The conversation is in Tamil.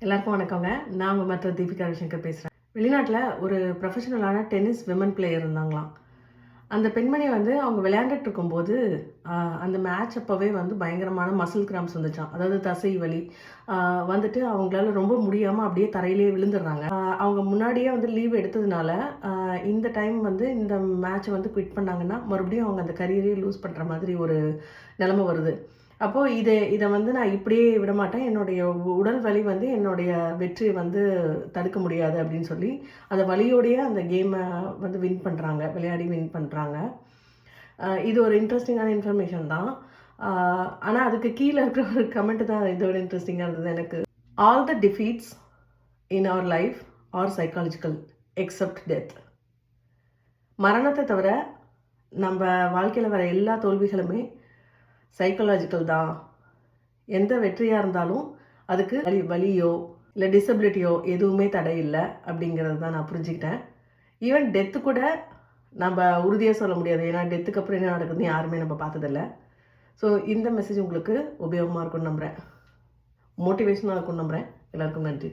எல்லாருக்கும் வணக்கங்க. நான் உங்கள் மற்ற தீபிகா ரவிசங்கர் பேசுகிறேன். வெளிநாட்டில் ஒரு ப்ரொஃபஷனலான டென்னிஸ் விமன் பிளேயர் இருந்தாங்களாம். அந்த பெண்மணி அவங்க விளையாண்டுட்டு இருக்கும்போது அந்த மேட்ச் அப்போவே பயங்கரமான மசில் கிராம்ஸ் வந்துச்சான். அதாவது தசை வலி வந்துட்டு அவங்களால ரொம்ப முடியாமல் அப்படியே தரையிலேயே விழுந்துடுறாங்க. அவங்க முன்னாடியே லீவ் எடுத்ததுனால இந்த டைம் இந்த மேட்ச்சை குவிட் பண்ணாங்கன்னா மறுபடியும் அவங்க அந்த கரியரே லூஸ் பண்ணுற மாதிரி ஒரு நிலைமை வருது. அப்போது இதை நான் இப்படியே விட மாட்டேன். என்னுடைய உடல் வலி என்னுடைய வெற்றியை தடுக்க முடியாது அப்படின்னு சொல்லி அந்த வலியோடையே அந்த கேமை வின் பண்ணுறாங்க, விளையாடி வின் பண்ணுறாங்க. இது ஒரு இன்ட்ரெஸ்டிங்கான இன்ஃபர்மேஷன் தான். ஆனால் அதுக்கு கீழே இருக்கிற ஒரு கமெண்ட் தான் இதோட இன்ட்ரெஸ்டிங்காக இருந்தது எனக்கு. All the defeats in our life are psychological except death. மரணத்தை தவிர நம்ம வாழ்க்கையில் வர எல்லா தோல்விகளுமே சைக்காலஜிக்கல் தான். எந்த வெற்றியாக இருந்தாலும் அதுக்கு வலியோ இல்லை டிசபிலிட்டியோ எதுவுமே தடை இல்லை அப்படிங்கிறது தான் நான் புரிஞ்சுக்கிட்டேன். ஈவன் டெத்து கூட நம்ம உறுதியாக சொல்ல முடியாது. ஏன்னா டெத்துக்கு அப்புறம் என்ன நடக்குதுன்னு யாருமே நம்ம பார்த்ததில்ல. ஸோ இந்த மெசேஜ் உங்களுக்கு உபயோகமாக இருக்கும்னு நம்புகிறேன், மோட்டிவேஷனாக இருக்கும்னு நம்புகிறேன். எல்லாருக்கும் நன்றி.